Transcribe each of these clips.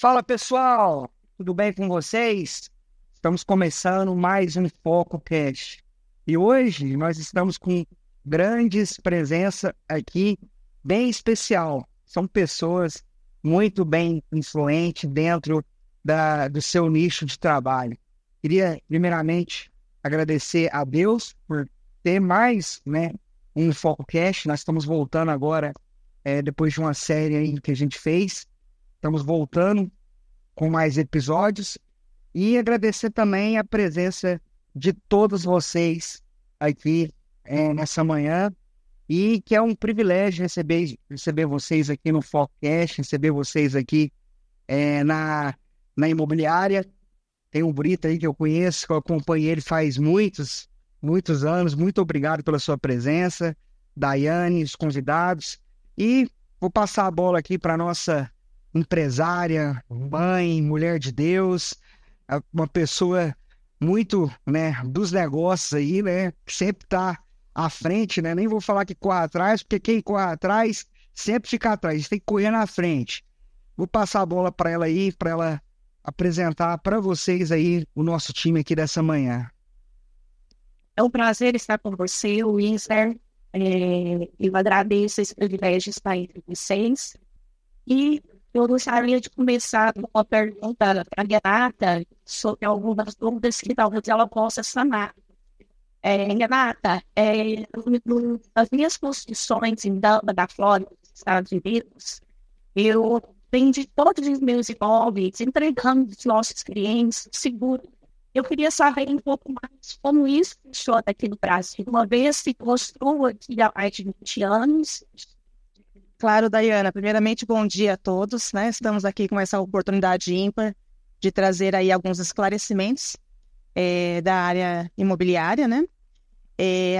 Fala pessoal, tudo bem com vocês? Estamos começando mais um Foco Cast. E hoje nós estamos com grandes presença aqui, bem especial. São pessoas muito bem influentes dentro do seu nicho de trabalho. Queria primeiramente agradecer a Deus por ter mais, um Foco Cast. Nós estamos voltando agora, depois de uma série aí que a gente fez. Estamos voltando com mais episódios e agradecer também a presença de todos vocês aqui nessa manhã e que é um privilégio receber vocês aqui no Forecast, receber vocês aqui na imobiliária. Tem um Brito aí que eu conheço, que eu acompanhei ele faz muitos anos. Muito obrigado pela sua presença, Daiane, os convidados. E vou passar a bola aqui para nossa empresária, mãe, mulher de Deus, uma pessoa muito, dos negócios aí, que sempre está à frente, Nem vou falar que corre atrás, porque quem corre atrás sempre fica atrás, a gente tem que correr na frente. Vou passar a bola para ela aí, para ela apresentar para vocês aí o nosso time aqui dessa manhã. É um prazer estar com você, Winsler. Eu agradeço esse privilégio de estar entre vocês. E eu gostaria de começar com uma pergunta para a Renata sobre algumas dúvidas que talvez ela possa sanar. Renata, as minhas construções em Tampa, da Flórida, nos Estados Unidos, eu vendi todos os meus imóveis, entregando os nossos clientes seguro. Eu queria saber um pouco mais como isso funciona aqui no Brasil, uma vez que construo aqui há mais de 20 anos. Claro, Daiana. Primeiramente, bom dia a todos, Estamos aqui com essa oportunidade ímpar de trazer aí alguns esclarecimentos da área imobiliária,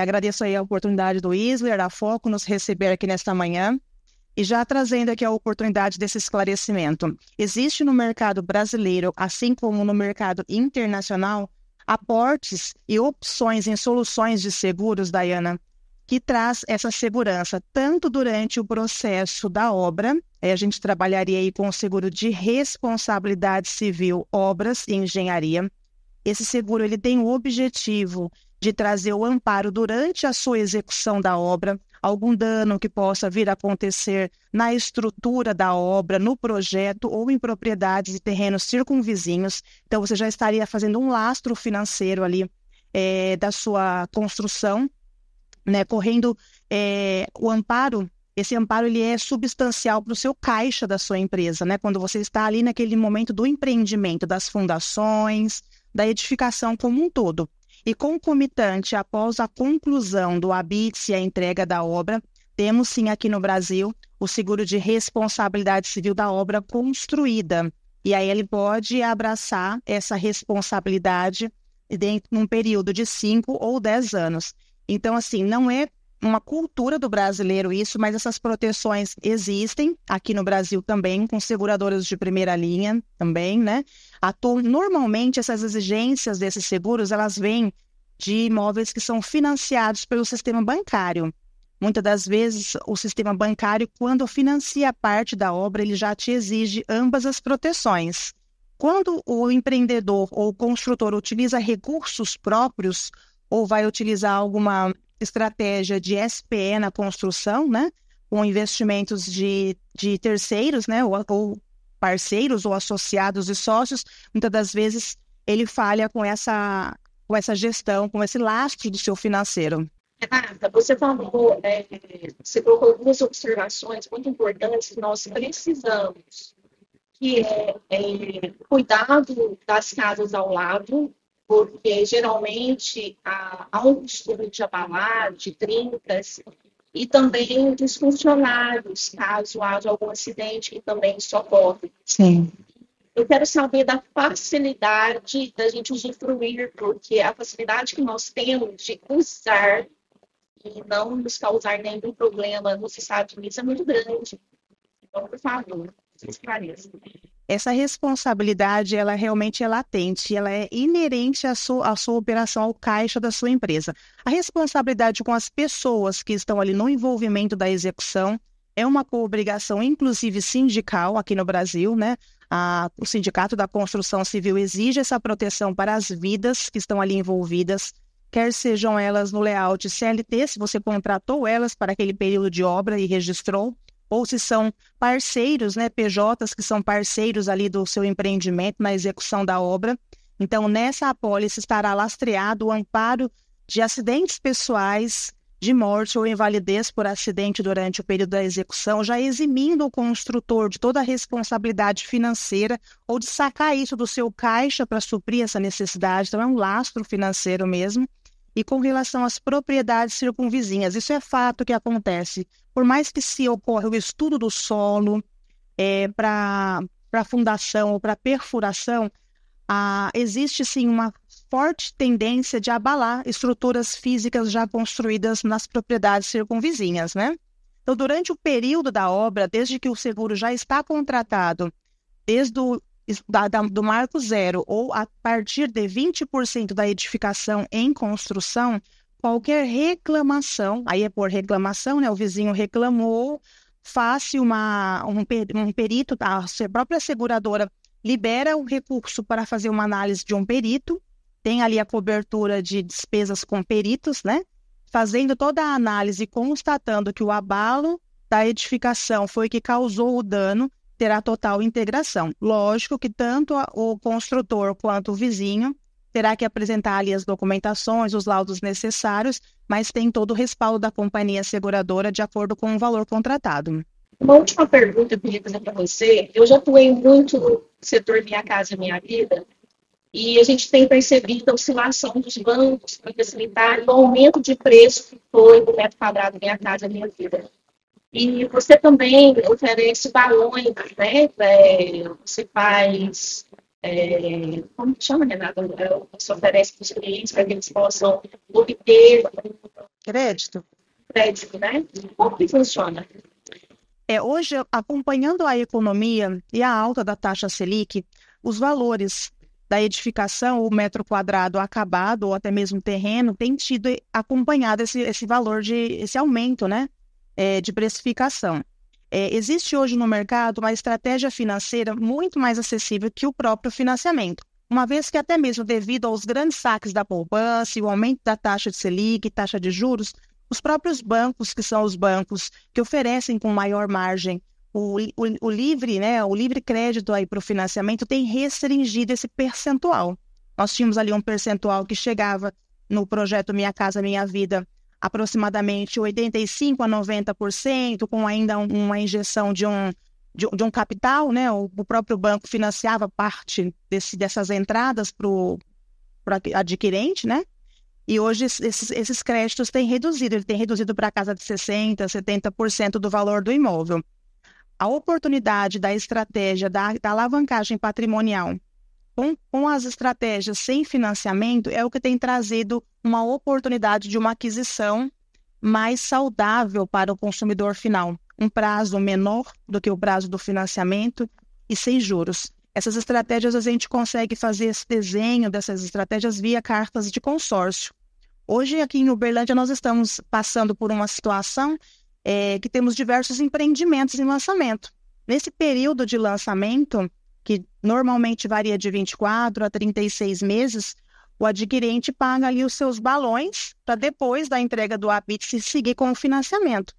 Agradeço aí a oportunidade do Winsler, da Foco, nos receber aqui nesta manhã. E já trazendo aqui a oportunidade desse esclarecimento. Existe no mercado brasileiro, assim como no mercado internacional, aportes e opções em soluções de seguros, Daiana, que traz essa segurança tanto durante o processo da obra, a gente trabalharia aí com o seguro de responsabilidade civil, obras e engenharia. Esse seguro ele tem o objetivo de trazer o amparo durante a sua execução da obra, algum dano que possa vir a acontecer na estrutura da obra, no projeto ou em propriedades e terrenos circunvizinhos. Então, você já estaria fazendo um lastro financeiro ali da sua construção, correndo o amparo. Esse amparo ele é substancial para o seu caixa da sua empresa, quando você está ali naquele momento do empreendimento, das fundações, da edificação como um todo. E concomitante, após a conclusão do habite e a entrega da obra, temos sim aqui no Brasil o seguro de responsabilidade civil da obra construída. E aí ele pode abraçar essa responsabilidade dentro de um período de 5 ou 10 anos. Então, assim, não é uma cultura do brasileiro isso, mas essas proteções existem aqui no Brasil também, com seguradoras de primeira linha também, Normalmente, essas exigências desses seguros, elas vêm de imóveis que são financiados pelo sistema bancário. Muitas das vezes, o sistema bancário, quando financia parte da obra, ele já te exige ambas as proteções. Quando o empreendedor ou o construtor utiliza recursos próprios ou vai utilizar alguma estratégia de SPE na construção, com investimentos de terceiros, ou parceiros ou associados e sócios, muitas das vezes ele falha com essa gestão, com esse lastro do seu financeiro. Renata, você falou, você colocou algumas observações muito importantes que nós precisamos, que é cuidado das casas ao lado, porque geralmente há um costume de abalar, de trincas, e também dos funcionários, caso haja algum acidente, que também socorre. Sim. Eu quero saber da facilidade da gente usufruir, porque a facilidade que nós temos de usar e não nos causar nenhum problema nos Estados Unidos é muito grande. Então, por favor, se esclareça. Essa responsabilidade, ela realmente é latente, ela é inerente à sua operação, ao caixa da sua empresa. A responsabilidade com as pessoas que estão ali no envolvimento da execução é uma coobrigação, inclusive sindical, aqui no Brasil, O Sindicato da Construção Civil exige essa proteção para as vidas que estão ali envolvidas, quer sejam elas no layout CLT, se você contratou elas para aquele período de obra e registrou, ou se são parceiros, né, PJs que são parceiros ali do seu empreendimento na execução da obra. Então, nessa apólice estará lastreado o amparo de acidentes pessoais, de morte ou invalidez por acidente durante o período da execução, já eximindo o construtor de toda a responsabilidade financeira ou de sacar isso do seu caixa para suprir essa necessidade. Então, é um lastro financeiro mesmo. E com relação às propriedades circunvizinhas, isso é fato que acontece. Por mais que se ocorra o estudo do solo para fundação ou para perfuração, existe sim uma forte tendência de abalar estruturas físicas já construídas nas propriedades circunvizinhas, né? Então, durante o período da obra, desde que o seguro já está contratado, desde do marco zero ou a partir de 20% da edificação em construção, qualquer reclamação, aí é por reclamação, né? O vizinho reclamou, faz um perito, a própria seguradora libera o recurso para fazer uma análise de um perito, tem ali a cobertura de despesas com peritos, né? Fazendo toda a análise, constatando que o abalo da edificação foi que causou o dano, terá total integração. Lógico que tanto o construtor quanto o vizinho terá que apresentar ali as documentações, os laudos necessários, mas tem todo o respaldo da companhia seguradora de acordo com o valor contratado. Uma última pergunta que eu queria fazer para você. Eu já atuei muito no setor Minha Casa Minha Vida e a gente tem percebido a oscilação dos bancos para facilitar o aumento de preço que foi do metro quadrado Minha Casa Minha Vida. E você também oferece balões, né? Você faz, como que chama, Renata? Você oferece para os clientes para que eles possam obter Crédito, né? Como que funciona? Hoje, acompanhando a economia e a alta da taxa Selic, os valores da edificação, o metro quadrado acabado ou até mesmo terreno, tem tido acompanhado esse valor, esse aumento, né, de precificação. Existe hoje no mercado uma estratégia financeira muito mais acessível que o próprio financiamento, uma vez que até mesmo devido aos grandes saques da poupança e o aumento da taxa de Selic, taxa de juros, os próprios bancos, que são os bancos que oferecem com maior margem o livre crédito para o financiamento, tem restringido esse percentual. Nós tínhamos ali um percentual que chegava no projeto Minha Casa Minha Vida aproximadamente 85% a 90%, com ainda uma injeção de um capital, né? O próprio banco financiava parte dessas entradas para o adquirente, né? E hoje esses créditos têm reduzido, ele tem reduzido para casa de 60%, 70% do valor do imóvel. A oportunidade da estratégia da alavancagem patrimonial com as estratégias sem financiamento é o que tem trazido uma oportunidade de uma aquisição mais saudável para o consumidor final. Um prazo menor do que o prazo do financiamento e sem juros. Essas estratégias, a gente consegue fazer esse desenho dessas estratégias via cartas de consórcio. Hoje, aqui em Uberlândia, nós estamos passando por uma situação que temos diversos empreendimentos em lançamento. Nesse período de lançamento, que normalmente varia de 24 a 36 meses, o adquirente paga ali os seus balões para depois da entrega do habite se seguir com o financiamento.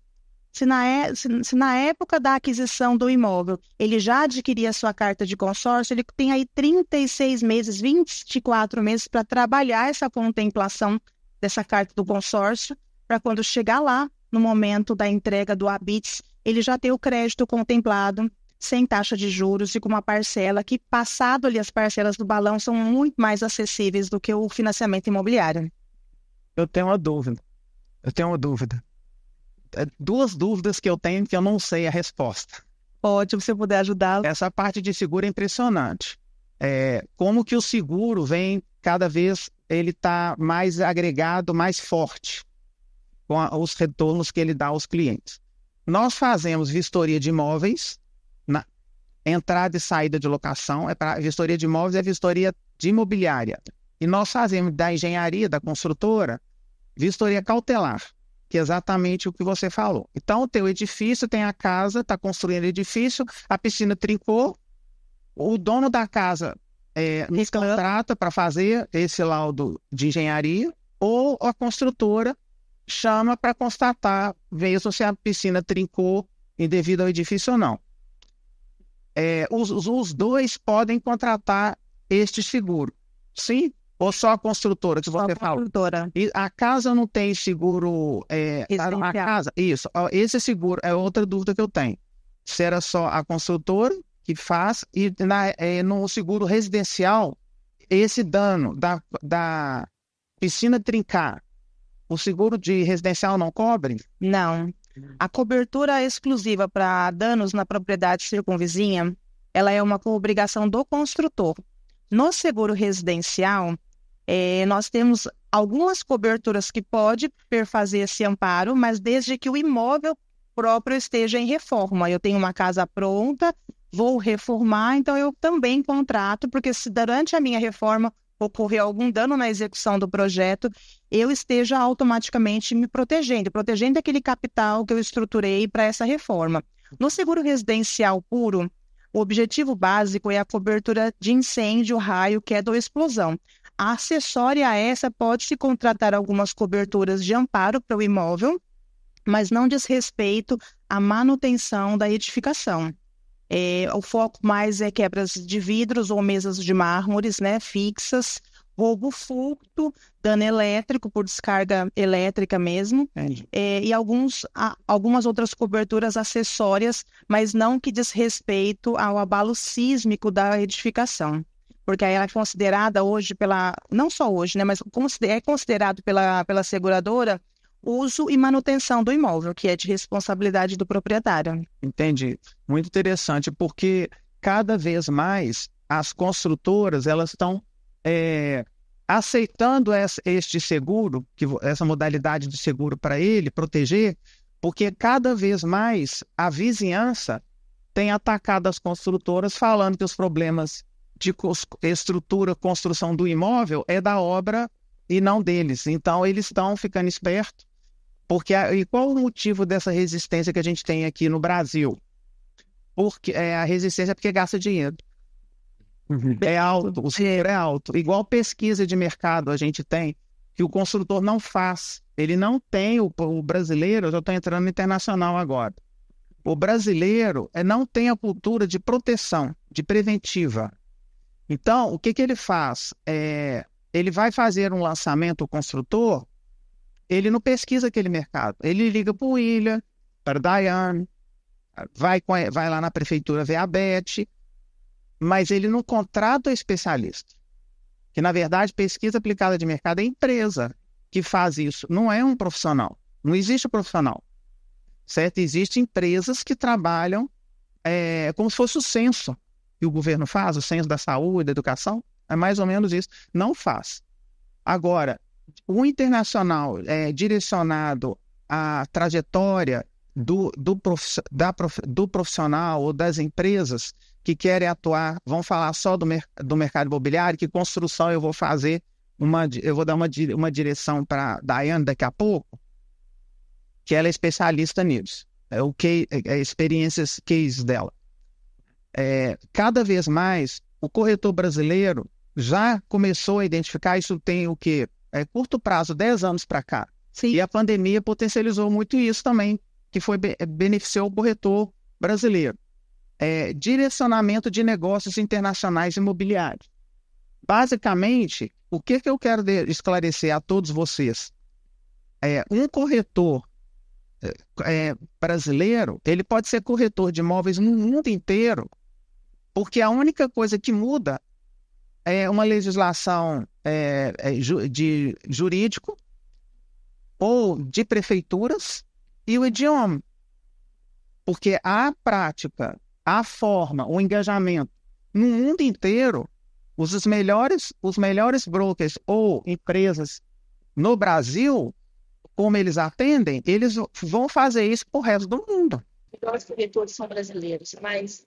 Se na época da aquisição do imóvel ele já adquiria a sua carta de consórcio, ele tem aí 36 meses, 24 meses para trabalhar essa contemplação dessa carta do consórcio, para quando chegar lá, no momento da entrega do habite, ele já ter o crédito contemplado, sem taxa de juros e com uma parcela que, passado ali as parcelas do balão, são muito mais acessíveis do que o financiamento imobiliário. Eu tenho uma dúvida. Duas dúvidas que eu tenho que eu não sei a resposta. Pode, se você puder ajudá-lo. Essa parte de seguro é impressionante. Como que o seguro vem cada vez, ele está mais agregado, mais forte com os retornos que ele dá aos clientes. Nós fazemos vistoria de imóveis, entrada e saída de locação, vistoria de imóveis é vistoria de imobiliária. E nós fazemos da engenharia, da construtora, vistoria cautelar, que é exatamente o que você falou. Então, tem o edifício, tem a casa, está construindo o edifício, a piscina trincou, o dono da casa nos contrata para fazer esse laudo de engenharia, ou a construtora chama para constatar mesmo se a piscina trincou indevido ao edifício ou não. Os dois podem contratar este seguro, sim? Ou só a construtora, que você falou? E a casa não tem seguro? A casa, isso. Esse seguro é outra dúvida que eu tenho. Se era só a construtora que faz, e no seguro residencial, esse dano da piscina trincar, o seguro de residencial não cobre? Não. A cobertura exclusiva para danos na propriedade circunvizinha, ela é uma obrigação do construtor. No seguro residencial, nós temos algumas coberturas que pode fazer esse amparo, mas desde que o imóvel próprio esteja em reforma. Eu tenho uma casa pronta, vou reformar, então eu também contrato, porque se durante a minha reforma ocorrer algum dano na execução do projeto, eu esteja automaticamente me protegendo aquele capital que eu estruturei para essa reforma. No seguro residencial puro, o objetivo básico é a cobertura de incêndio, raio, queda ou explosão. A acessória a essa pode-se contratar algumas coberturas de amparo para o imóvel, mas não diz respeito à manutenção da edificação. O foco mais é quebras de vidros ou mesas de mármores, né, fixas, roubo, furto, dano elétrico por descarga elétrica mesmo, e algumas outras coberturas acessórias, mas não que diz respeito ao abalo sísmico da edificação. Porque ela é considerada hoje não só hoje, né, mas é considerado pela seguradora uso e manutenção do imóvel, que é de responsabilidade do proprietário. Entendi. Muito interessante, porque cada vez mais as construtoras elas estão aceitando este seguro, essa modalidade de seguro para ele proteger, porque cada vez mais a vizinhança tem atacado as construtoras falando que os problemas de estrutura, construção do imóvel é da obra e não deles. Então eles estão ficando espertos. E qual o motivo dessa resistência que a gente tem aqui no Brasil? Porque a resistência é porque gasta dinheiro. É alto, o seguro é alto. Igual pesquisa de mercado a gente tem, que o construtor não faz. Ele não tem, o brasileiro, eu já estou entrando no internacional agora. O brasileiro não tem a cultura de proteção, de preventiva. Então, o que ele faz? Ele vai fazer um lançamento, o construtor, ele não pesquisa aquele mercado. Ele liga para o William, para a Daiane, vai lá na prefeitura ver a Beth, mas ele não contrata o especialista. Que, na verdade, pesquisa aplicada de mercado é a empresa que faz isso. Não é um profissional. Não existe profissional. Certo? Existem empresas que trabalham como se fosse o censo que o governo faz, o censo da saúde, da educação. É mais ou menos isso. Não faz. Agora, o internacional é direcionado à trajetória do profissional ou das empresas que querem atuar, vão falar só do mercado imobiliário, que construção eu vou fazer, eu vou dar uma direção para a Daiane daqui a pouco, que ela é especialista nisso. Experiências, case dela. Cada vez mais, o corretor brasileiro já começou a identificar, isso tem o quê? Curto prazo, 10 anos para cá. Sim. E a pandemia potencializou muito isso também, que beneficiou o corretor brasileiro. Direcionamento de negócios internacionais imobiliários. Basicamente, o que eu quero esclarecer a todos vocês? Um corretor brasileiro, ele pode ser corretor de imóveis no mundo inteiro, porque a única coisa que muda é uma legislação de jurídico ou de prefeituras e o idioma. Porque a prática, a forma, o engajamento no mundo inteiro, os melhores brokers ou empresas no Brasil, como eles atendem, eles vão fazer isso para o resto do mundo. Os corretores são brasileiros, mas,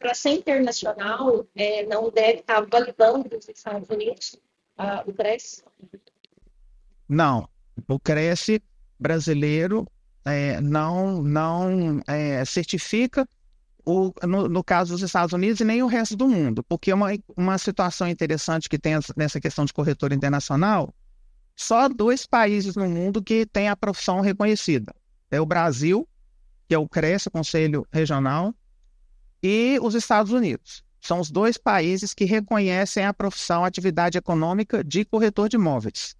para ser internacional, não deve estar validando os Estados Unidos, o CRES? Não, o CRES brasileiro não certifica no caso dos Estados Unidos e nem o resto do mundo, porque uma situação interessante que tem nessa questão de corretora internacional, só 2 países no mundo que têm a profissão reconhecida. É o Brasil, que é o CRES, o Conselho Regional, e os Estados Unidos. São os 2 países que reconhecem a profissão, a atividade econômica de corretor de imóveis.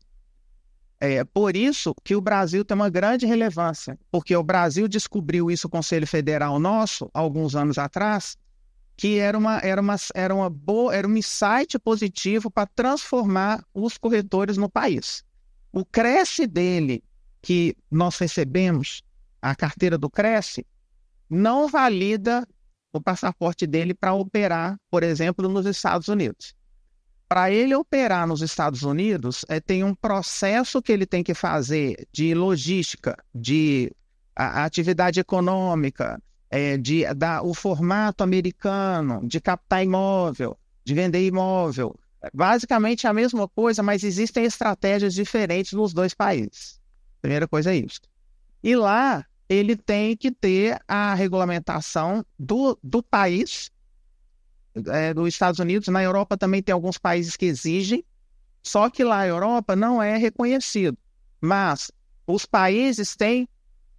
É por isso que o Brasil tem uma grande relevância, porque o Brasil descobriu isso, o Conselho Federal nosso, alguns anos atrás, que era um insight positivo para transformar os corretores no país. O Cresce dele, que nós recebemos, a carteira do Cresce, não valida o passaporte dele para operar, por exemplo, nos Estados Unidos. Para ele operar nos Estados Unidos, tem um processo que ele tem que fazer de logística, de atividade econômica, o formato americano, de captar imóvel, de vender imóvel. Basicamente a mesma coisa, mas existem estratégias diferentes nos 2 países. Primeira coisa é isso. E lá ele tem que ter a regulamentação do país, dos Estados Unidos. Na Europa também tem alguns países que exigem, só que lá na Europa não é reconhecido. Mas os países têm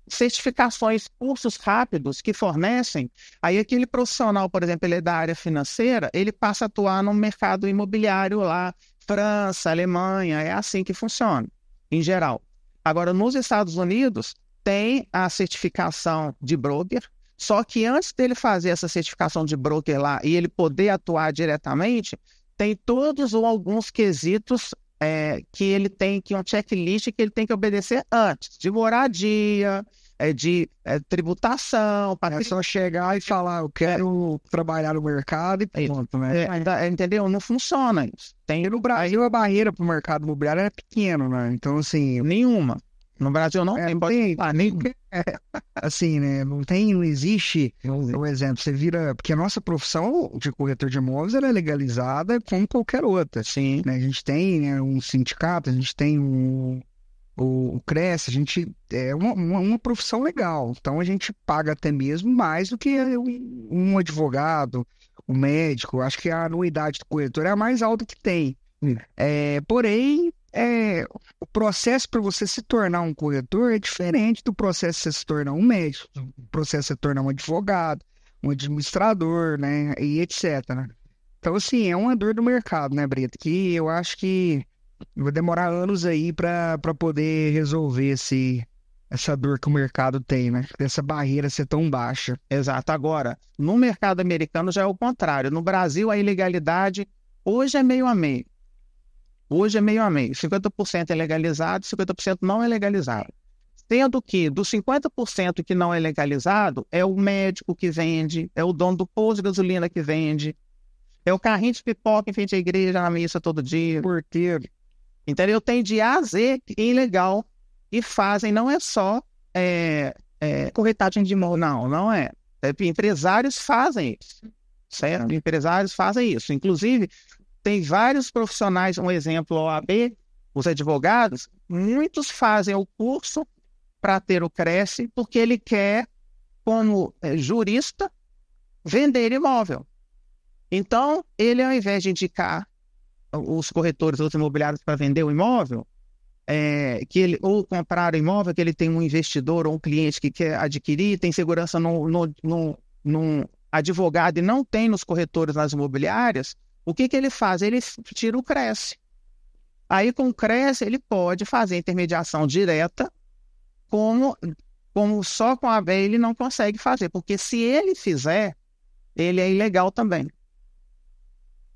certificações, cursos rápidos que fornecem. Aí aquele profissional, por exemplo, ele é da área financeira, ele passa a atuar no mercado imobiliário lá, França, Alemanha, é assim que funciona, em geral. Agora, nos Estados Unidos, tem a certificação de broker, só que antes dele fazer essa certificação de broker lá e ele poder atuar diretamente, tem todos ou alguns quesitos que ele tem, que um checklist que ele tem que obedecer antes, de moradia, de tributação. É só chegar e falar, eu quero trabalhar no mercado e pronto, né? Entendeu? Não funciona isso. E no Brasil a barreira para o mercado imobiliário é pequena, né? Então, assim... Nenhuma. No Brasil não tem, assim, né? Não existe, por exemplo, você vira, porque a nossa profissão de corretor de imóveis ela é legalizada como qualquer outra. Sim. Né? A gente tem, né, um sindicato, a gente tem o CRES, a gente é uma profissão legal. Então a gente paga até mesmo mais do que um advogado, um médico. Acho que a anuidade do corretor é a mais alta que tem. Porém, o processo para você se tornar um corretor é diferente do processo de você se tornar um médico, o processo de você se tornar um advogado, um administrador, né, e etc, né? Então, assim, é uma dor do mercado, né, Brito? Que eu acho que vai demorar anos aí para poder resolver essa dor que o mercado tem, né? Dessa barreira ser tão baixa. Exato. Agora, no mercado americano já é o contrário. No Brasil, a ilegalidade hoje é meio a meio. Hoje é meio a meio. 50% é legalizado, 50% não é legalizado. Sendo que dos 50% que não é legalizado, é o médico que vende, é o dono do posto de gasolina que vende, é o carrinho de pipoca em frente à igreja na missa todo dia. Porteiro. Entendeu? Tem de A a Z ilegal e fazem, não é só corretagem de imóvel. Não é. Empresários fazem isso, certo? Empresários fazem isso. Inclusive, tem vários profissionais, um exemplo, a OAB, os advogados, muitos fazem o curso para ter o Cresce, porque ele quer, como jurista, vender imóvel. Então, ele, ao invés de indicar os corretores, os imobiliários para vender o imóvel, ou comprar o imóvel, que ele tem um investidor ou um cliente que quer adquirir, tem segurança num advogado e não tem nos corretores, nas imobiliárias, o que ele faz? Ele tira o Cresce. Aí, com o Cresce, ele pode fazer intermediação direta, como só com a ABE ele não consegue fazer, porque se ele fizer, ele é ilegal também.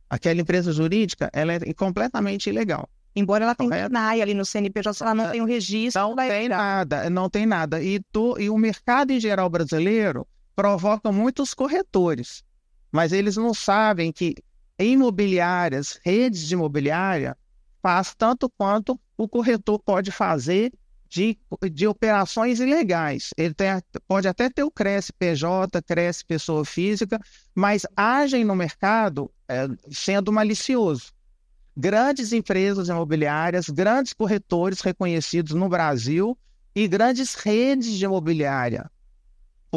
Aquela empresa jurídica, ela é completamente ilegal. Embora ela tenha CNAE ali no CNPJ, ela não tem o registro. Não tem nada. E o mercado em geral brasileiro provoca muitos corretores, mas eles não sabem que imobiliárias, redes de imobiliária, faz tanto quanto o corretor pode fazer de operações ilegais. Ele pode até ter o Cresce PJ, Cresce pessoa física, mas agem no mercado sendo malicioso. Grandes empresas imobiliárias, grandes corretores reconhecidos no Brasil e grandes redes de imobiliária.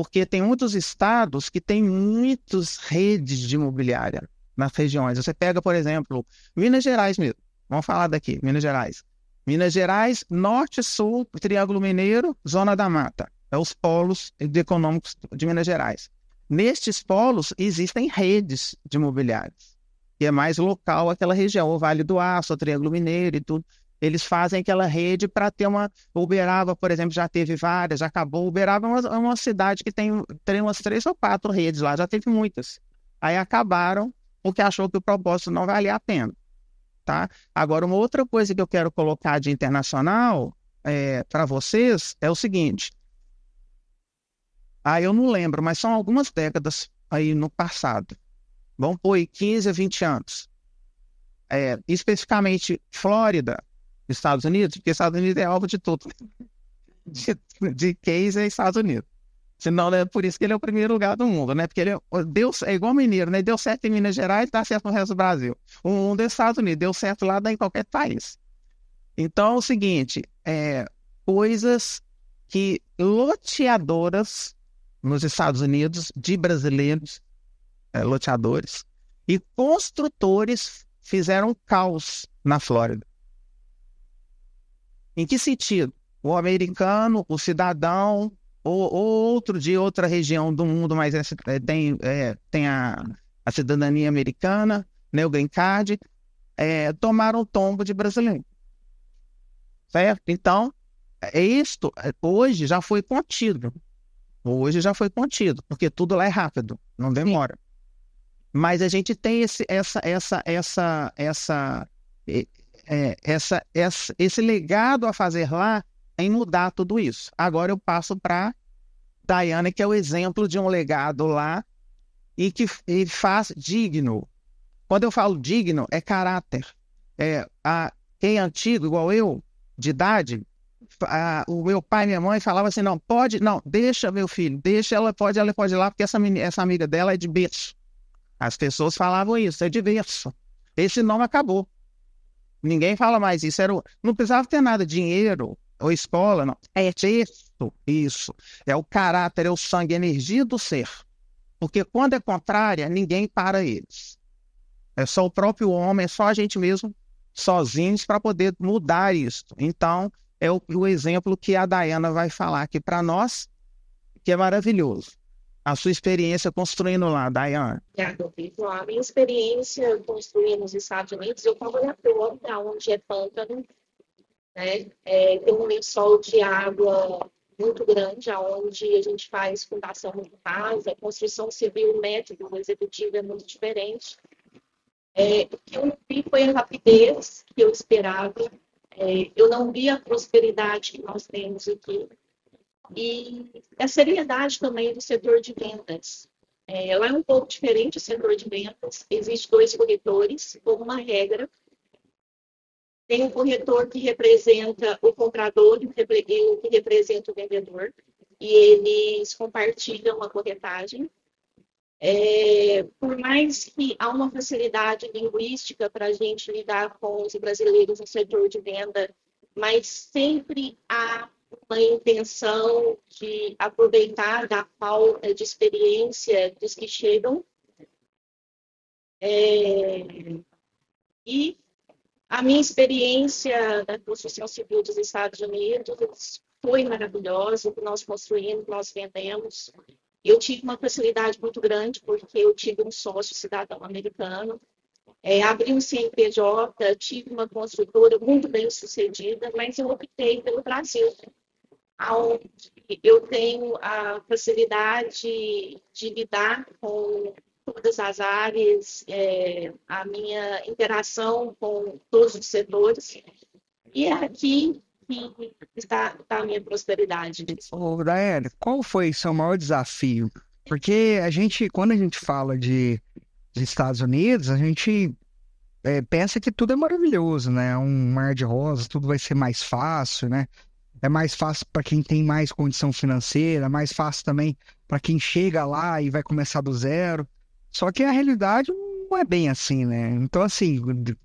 porque tem muitos estados que têm muitas redes de imobiliária nas regiões. Você pega, por exemplo, Minas Gerais mesmo. Vamos falar daqui, Minas Gerais. Minas Gerais, Norte, Sul, Triângulo Mineiro, Zona da Mata. É os polos econômicos de Minas Gerais. Nestes polos existem redes de imobiliárias, que é mais local aquela região, o Vale do Aço, o Triângulo Mineiro e tudo. Eles fazem aquela rede para ter uma... Uberaba, por exemplo, já teve várias, já acabou. Uberaba é uma cidade que tem umas 3 ou 4 redes lá, já teve muitas. Aí acabaram porque achou que o propósito não valia a pena. Tá? Agora, uma outra coisa que eu quero colocar de internacional para vocês é o seguinte. Eu não lembro, mas são algumas décadas aí no passado. Vamos pôr aí 15 a 20 anos. Especificamente Flórida, Estados Unidos, porque Estados Unidos é alvo de tudo. De case é Estados Unidos. Senão, é por isso que ele é o primeiro lugar do mundo, né? Porque ele é igual mineiro, né? Deu certo em Minas Gerais, dá certo no resto do Brasil. O mundo é Estados Unidos, deu certo lá, dá em qualquer país. Então, é o seguinte, coisas que loteadoras nos Estados Unidos, de brasileiros, loteadores, e construtores fizeram caos na Flórida. Em que sentido? O americano, o cidadão, ou outro de outra região do mundo, mas tem a cidadania americana, né, o green card, tomaram o tombo de brasileiro. Certo? Então, isto hoje já foi contido. Hoje já foi contido, porque tudo lá é rápido, não demora. Sim. Mas a gente tem esse legado a fazer lá em mudar tudo isso. Agora eu passo para Daiane, que é o exemplo de um legado lá e que faz digno. Quando eu falo digno, é caráter. Quem é antigo, igual eu, de idade, o meu pai e minha mãe falavam assim, não, deixa meu filho, deixa, ela pode ir lá, porque essa amiga dela é de berço. As pessoas falavam isso, é de berço. Esse nome acabou. Ninguém fala mais isso. Não precisava ter nada, dinheiro ou escola, não. É texto, isso. É o caráter, é o sangue, a energia do ser. Porque quando é contrária, ninguém para eles. É só o próprio homem, é só a gente mesmo, sozinhos, para poder mudar isso. Então, é o exemplo que a Daiana vai falar aqui para nós, que é maravilhoso. A sua experiência construindo lá, Daiana. A minha experiência construindo nos Estados Unidos, eu estava na Flórida, onde é pântano, né? Tem um lençol de água muito grande, onde a gente faz fundação de casa, construção civil, o método executivo é muito diferente. O que eu vi foi a rapidez que eu esperava. Eu não vi a prosperidade que nós temos aqui. E a seriedade também do setor de vendas. Lá é um pouco diferente o setor de vendas. Existem 2 corretores, por uma regra. Tem um corretor que representa o comprador e o que representa o vendedor. E eles compartilham a corretagem. Por mais que há uma facilidade linguística para a gente lidar com os brasileiros no setor de venda, mas sempre há uma intenção de aproveitar da falta de experiência dos que chegam. E a minha experiência da construção civil dos Estados Unidos foi maravilhosa, o que nós construímos, nós vendemos. Eu tive uma facilidade muito grande, porque eu tive um sócio cidadão americano, abri um CNPJ, tive uma construtora muito bem sucedida, mas eu optei pelo Brasil, onde eu tenho a facilidade de lidar com todas as áreas, a minha interação com todos os setores, e é aqui que está a minha prosperidade. Daiane, qual foi o seu maior desafio? Porque quando a gente fala de Estados Unidos, a gente pensa que tudo é maravilhoso, né? Um mar de rosas, tudo vai ser mais fácil, né? É mais fácil para quem tem mais condição financeira, mais fácil também para quem chega lá e vai começar do zero. Só que a realidade não é bem assim, né? Então, assim,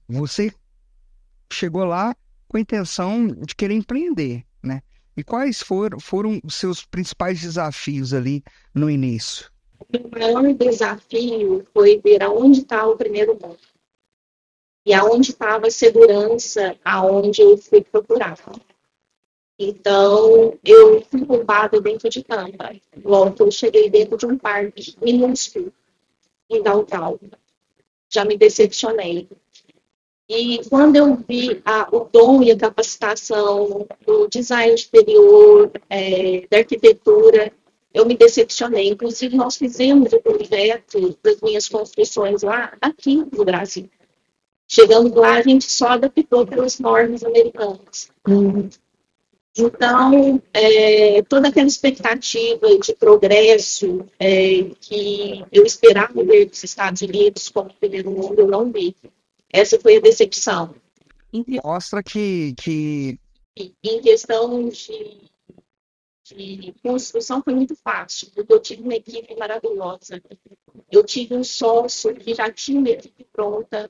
você chegou lá com a intenção de querer empreender, né? E quais foram os seus principais desafios ali no início? O maior desafio foi ver aonde está o primeiro mundo e aonde estava a segurança, aonde eu fui procurar. Então, eu fui roubada dentro de Tampa. Logo, eu cheguei dentro de um parque minúsculo em downtown. Já me decepcionei. E quando eu vi o dom e a capacitação do design exterior, da arquitetura, eu me decepcionei. Inclusive, nós fizemos o projeto das minhas construções lá, aqui no Brasil. Chegando lá, a gente só adaptou pelas normas americanas. Então, toda aquela expectativa de progresso que eu esperava ver dos Estados Unidos como primeiro mundo, eu não vi. Essa foi a decepção. Mostra que Em questão de construção foi muito fácil, porque eu tive uma equipe maravilhosa. Eu tive um sócio que já tinha uma equipe pronta.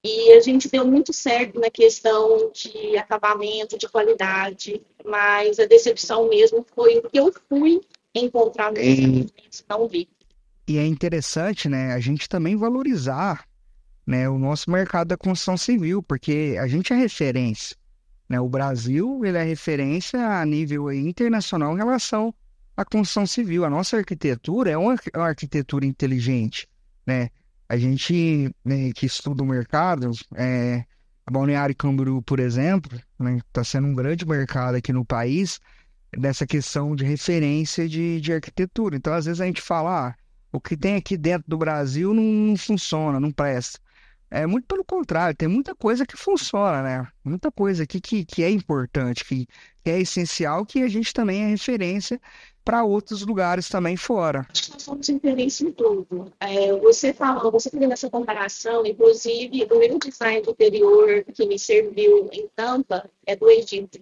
E a gente deu muito certo na questão de acabamento, de qualidade, mas a decepção mesmo foi o que eu fui encontrar nos Estados Unidos, não vi. E é interessante, né, a gente também valorizar, né, o nosso mercado da construção civil, porque a gente é referência, né? O Brasil, ele é referência a nível aí internacional em relação à construção civil. A nossa arquitetura é uma arquitetura inteligente, né? A gente, né, que estuda o mercado, a Balneário Camboriú, por exemplo, né, está sendo um grande mercado aqui no país nessa questão de referência de arquitetura. Então, às vezes a gente fala, o que tem aqui dentro do Brasil não funciona, não presta. É muito pelo contrário, tem muita coisa que funciona, né? Muita coisa aqui que é importante, que é essencial, que a gente também é referência para outros lugares também fora. Acho que nós somos referência em tudo. Você fazendo essa comparação, inclusive, o meu design do interior que me serviu em Tampa é do Egito.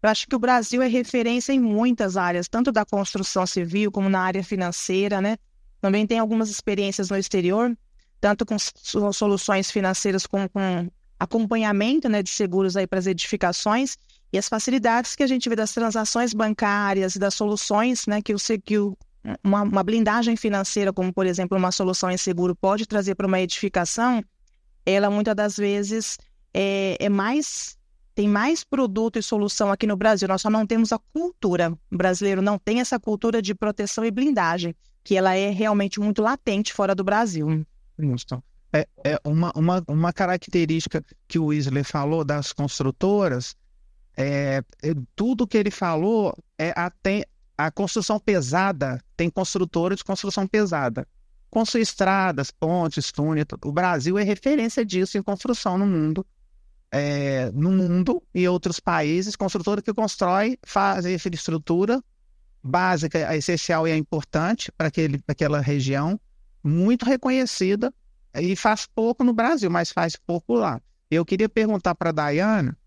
Eu acho que o Brasil é referência em muitas áreas, tanto da construção civil como na área financeira, né? Também tem algumas experiências no exterior, tanto com soluções financeiras como com acompanhamento, né, de seguros aí para as edificações e as facilidades que a gente vê das transações bancárias e das soluções, né, que uma blindagem financeira, como por exemplo uma solução em seguro pode trazer para uma edificação, ela muitas das vezes tem mais produto e solução aqui no Brasil. Nós só não temos a cultura. O brasileiro não tem essa cultura de proteção e blindagem, que ela é realmente muito latente fora do Brasil. Winston, uma característica que o Wesley falou das construtoras, tudo que ele falou a construção pesada, tem construtora de construção pesada. Construir estradas, pontes, túneis, o Brasil é referência disso em construção no mundo. No mundo e outros países, construtora que constrói, faz a infraestrutura básica, essencial e é importante para aquela região, muito reconhecida, e faz pouco no Brasil, mas faz pouco lá. Eu queria perguntar para a Dayana,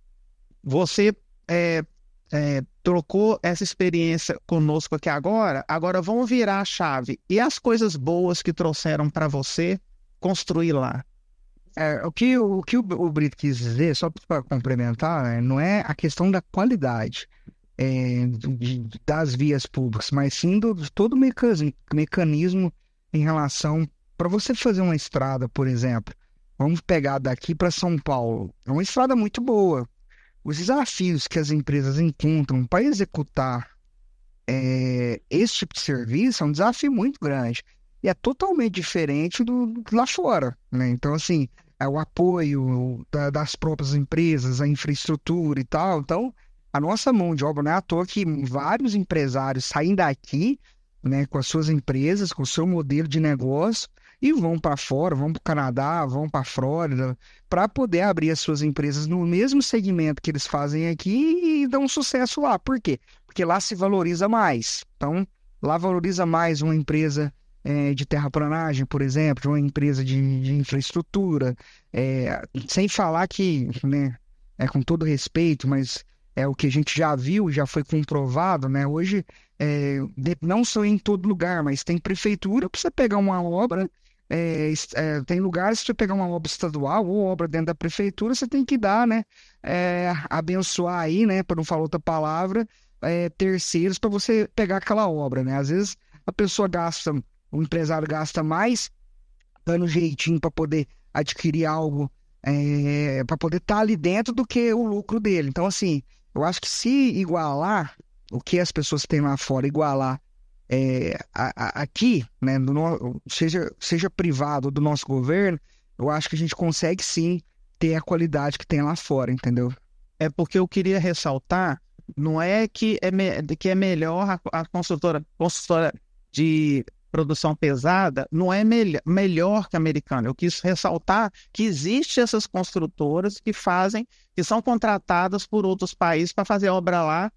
você trocou essa experiência conosco aqui agora vamos virar a chave. E as coisas boas que trouxeram para você construir lá? O que o Brito quis dizer, só para complementar, né, não é a questão da qualidade das vias públicas, mas sim de todo o mecanismo em relação. Para você fazer uma estrada, por exemplo, vamos pegar daqui para São Paulo, é uma estrada muito boa. Os desafios que as empresas encontram para executar esse tipo de serviço é um desafio muito grande. E é totalmente diferente do lá fora, né? Então, assim, o apoio das próprias empresas, a infraestrutura e tal. Então, a nossa mão de obra não é à toa que vários empresários saem daqui, né, com as suas empresas, com o seu modelo de negócio e vão para fora, vão para o Canadá, vão para a Flórida, para poder abrir as suas empresas no mesmo segmento que eles fazem aqui e dão sucesso lá. Por quê? Porque lá se valoriza mais. Então, lá valoriza mais uma empresa de terraplanagem, por exemplo, uma empresa de infraestrutura, sem falar que, né, com todo respeito, mas é o que a gente já viu, já foi comprovado, né? Hoje, não só em todo lugar, mas tem prefeitura para você pegar uma obra tem lugares que você pegar uma obra estadual ou obra dentro da prefeitura, você tem que dar, né? Abençoar aí, né? Para não falar outra palavra, terceiros para você pegar aquela obra, né? Às vezes a pessoa gasta, o empresário gasta mais, dando jeitinho para poder adquirir algo, para poder estar ali dentro do que o lucro dele. Então, assim, eu acho que se igualar o que as pessoas têm lá fora, igualar aqui, né, seja privado do nosso governo, eu acho que a gente consegue sim ter a qualidade que tem lá fora, entendeu? É porque eu queria ressaltar, não é que é melhor a construtora de produção pesada, não é melhor que a americana. Eu quis ressaltar que existem essas construtoras que são contratadas por outros países para fazer obra lá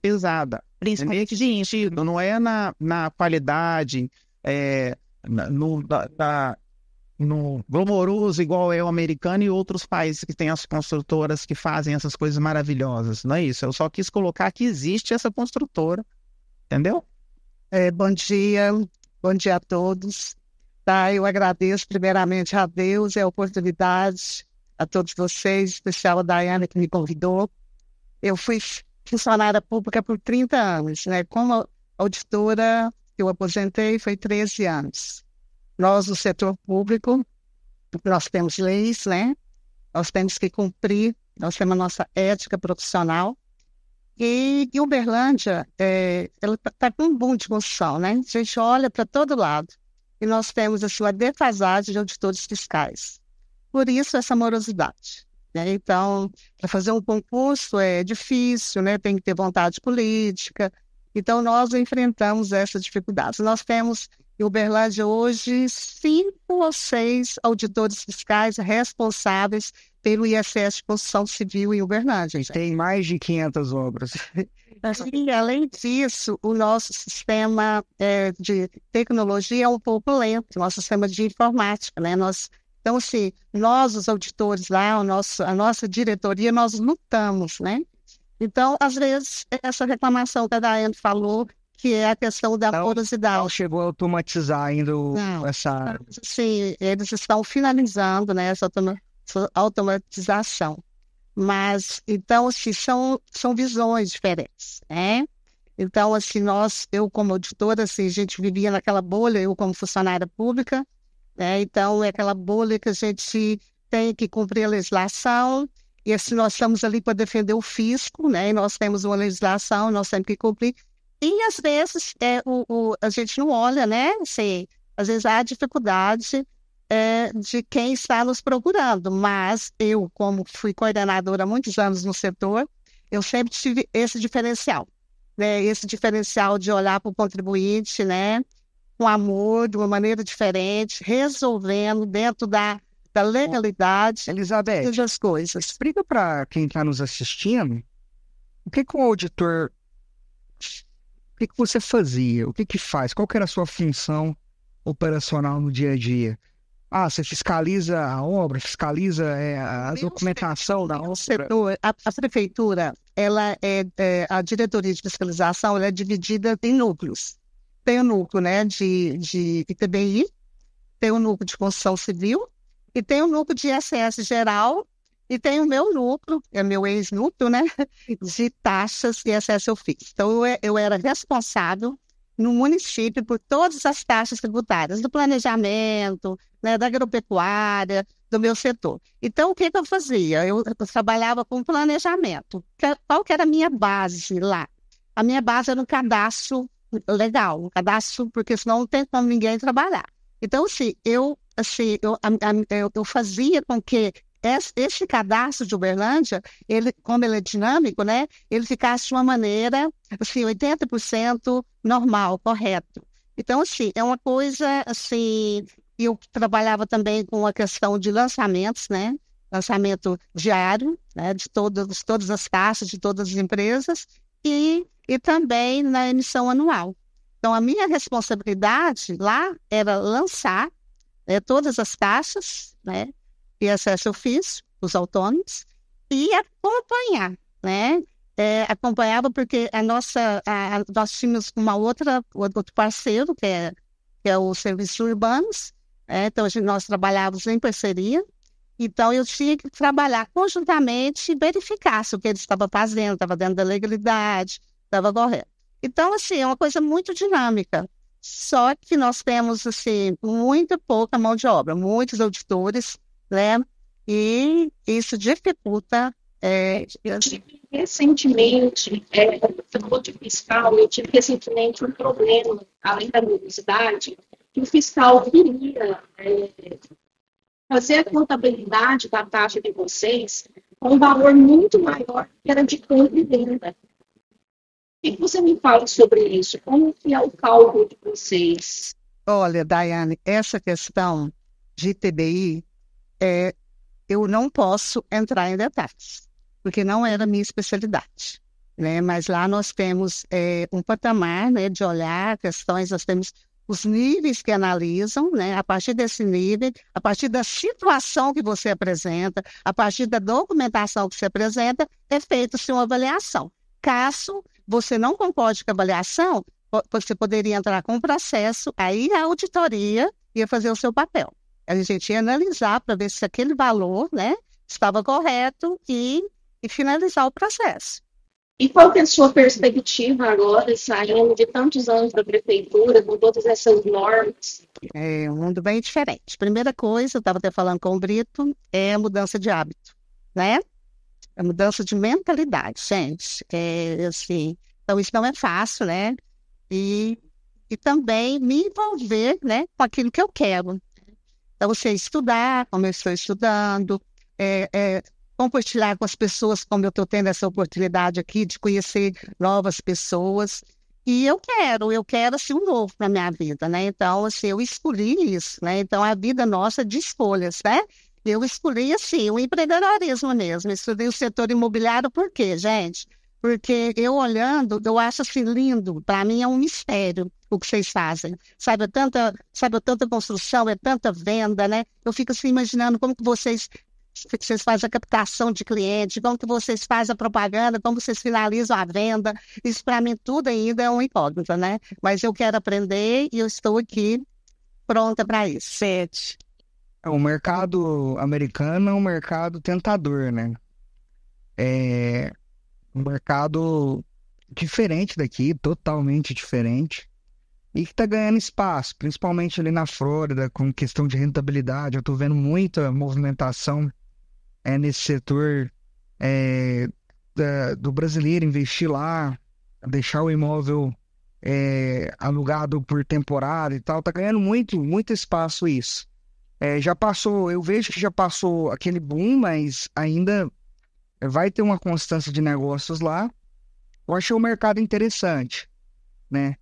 pesada. Principalmente de sentido, não é na qualidade, no glamouroso igual é o americano e outros países que têm as construtoras que fazem essas coisas maravilhosas. Não é isso. Eu só quis colocar que existe essa construtora, entendeu? Bom dia a todos. Tá, eu agradeço primeiramente a Deus e a oportunidade, a todos vocês, em especial a Daiane que me convidou. Eu fui funcionária pública por 30 anos, né? Como auditora, eu aposentei, foi 13 anos. Nós, no setor público, nós temos leis, né? Nós temos que cumprir, nós temos a nossa ética profissional. E Uberlândia, ela está com um boom de construção, né? A gente olha para todo lado e nós temos a sua defasagem de auditores fiscais. Por isso, essa morosidade. Né? Então, para fazer um concurso é difícil, né? Tem que ter vontade política. Então, nós enfrentamos essas dificuldades. Nós temos em Uberlândia hoje 5 ou 6 auditores fiscais responsáveis pelo ISS de construção civil em Uberlândia. Tem mais de 500 obras. E, além disso, o nosso sistema de tecnologia é um pouco lento, nosso sistema de informática, né? Então, assim, nós, os auditores lá, a nossa diretoria, nós lutamos, né? Então, às vezes, essa reclamação que a Daiane falou, que é a questão da morosidade. Não chegou a automatizar ainda essa... Sim, eles estão finalizando, né, essa automatização. Mas, então, assim, são visões diferentes, né? Então, assim, eu como auditora, assim, a gente vivia naquela bolha, eu como funcionária pública, né? Então, é aquela bolha que a gente tem que cumprir a legislação, e assim, nós estamos ali para defender o fisco, né? E nós temos uma legislação, nós temos que cumprir. E, às vezes, a gente não olha, né? Assim, às vezes há dificuldade de quem está nos procurando, mas eu, como fui coordenadora há muitos anos no setor, eu sempre tive esse diferencial, né? Esse diferencial de olhar para o contribuinte, né? Com amor, de uma maneira diferente, resolvendo dentro da legalidade. Elizabeth, das coisas. Explica para quem está nos assistindo o que o auditor, o que você fazia, o que faz, qual que era a sua função operacional no dia a dia? Você fiscaliza a obra, fiscaliza a documentação da obra? A prefeitura, a diretoria de fiscalização, ela é dividida em núcleos. Tem o núcleo, né, de ITBI, tem o núcleo de construção civil, e tem o núcleo de ISS geral, e tem o meu núcleo, meu ex-núcleo, né, de taxas e ISS ofício. Então, eu era responsável no município por todas as taxas tributárias, do planejamento, né, da agropecuária, do meu setor. Então, o que eu fazia? Eu trabalhava com planejamento. Qual que era a minha base lá? A minha base era um cadastro legal, um cadastro, porque senão não tem como ninguém trabalhar. Então, eu fazia com que esse cadastro de Uberlândia, como ele é dinâmico, né, ele ficasse de uma maneira, 80% normal, correto. Então, é uma coisa, eu trabalhava também com a questão de lançamentos, né, lançamento diário, né, de todas as taxas, de todas as empresas, e também na emissão anual. Então, a minha responsabilidade lá era lançar todas as taxas, né, ISS ofício, os autônomos, e acompanhar, né? Acompanhava porque nós tínhamos outro parceiro, que é o Serviços Urbanos, Então, nós trabalhávamos em parceria, então eu tinha que trabalhar conjuntamente e verificar se o que ele estava fazendo estava dentro da legalidade, estava correto. Então, assim, é uma coisa muito dinâmica. Só que nós temos, assim, muito pouca mão de obra, muitos auditores, né? E isso dificulta. Eu tive recentemente, de fiscal, eu tive recentemente um problema, além da morosidade, que o fiscal queria fazer a contabilidade da taxa de vocês com um valor muito maior que era de compra e venda. O que você me fala sobre isso? Como que é o cálculo de vocês? Olha, Daiane, essa questão de TBI, eu não posso entrar em detalhes, porque não era minha especialidade, né? Mas lá nós temos um patamar, né, de olhar questões, nós temos os níveis que analisam, né? A partir desse nível, a partir da situação que você apresenta, a partir da documentação que você apresenta, é feita-se uma avaliação. Caso você não concorde com a avaliação, você poderia entrar com um processo, aí a auditoria ia fazer o seu papel. A gente ia analisar para ver se aquele valor, né, estava correto e finalizar o processo. E qual que é a sua perspectiva agora, saindo de tantos anos da prefeitura, com todas essas normas? É um mundo bem diferente. Primeira coisa, eu estava até falando com o Brito, é a mudança de hábito, né? A mudança de mentalidade, gente. Assim, então, isso não é fácil, né? E também me envolver, né, com aquilo que eu quero. Então, você estudar, como eu estou estudando, compartilhar com as pessoas, como eu estou tendo essa oportunidade aqui de conhecer novas pessoas. E eu quero assim, um novo para a minha vida, né? Então, assim, eu escolhi isso, né? Então, a vida nossa é de escolhas, né? Eu escolhi, assim, o empreendedorismo mesmo. Estudei o setor imobiliário, por quê, gente? Porque eu olhando, eu acho assim lindo. Para mim é um mistério o que vocês fazem. Sabe tanta construção, é tanta venda, né? Eu fico assim imaginando como que vocês fazem a captação de clientes, como que vocês fazem a propaganda, como vocês finalizam a venda. Isso para mim tudo ainda é uma incógnita, né? Mas eu quero aprender e eu estou aqui pronta para isso. Sete. O mercado americano é um mercado tentador, né? É um mercado diferente daqui, totalmente diferente, e que está ganhando espaço, principalmente ali na Flórida, com questão de rentabilidade. Eu estou vendo muita movimentação nesse setor do brasileiro investir lá, deixar o imóvel alugado por temporada e tal. Está ganhando muito espaço isso. Já passou, eu vejo que já passou aquele boom, mas ainda vai ter uma constância de negócios lá. Eu achei o mercado interessante, né?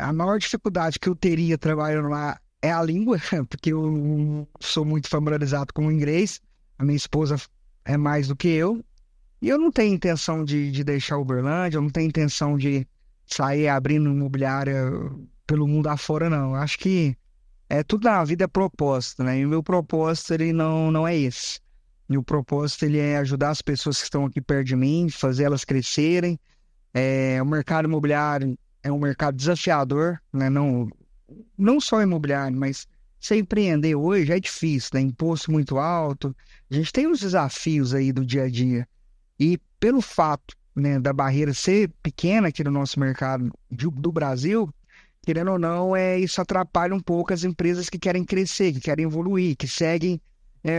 A maior dificuldade que eu teria trabalhando lá é a língua, porque eu não sou muito familiarizado com o inglês. A minha esposa é mais do que eu. E eu não tenho intenção de deixar Uberlândia, eu não tenho intenção de sair abrindo imobiliária pelo mundo afora, não. Eu acho que tudo na vida é propósito, né? E o meu propósito, ele não é esse. E o propósito, ele é ajudar as pessoas que estão aqui perto de mim, fazer elas crescerem. O mercado imobiliário é um mercado desafiador, né? Não só imobiliário, mas você empreender hoje é difícil, né? Imposto muito alto. A gente tem uns desafios aí do dia a dia. E pelo fato, né, da barreira ser pequena aqui no nosso mercado do Brasil, querendo ou não, isso atrapalha um pouco as empresas que querem crescer, que querem evoluir, que seguem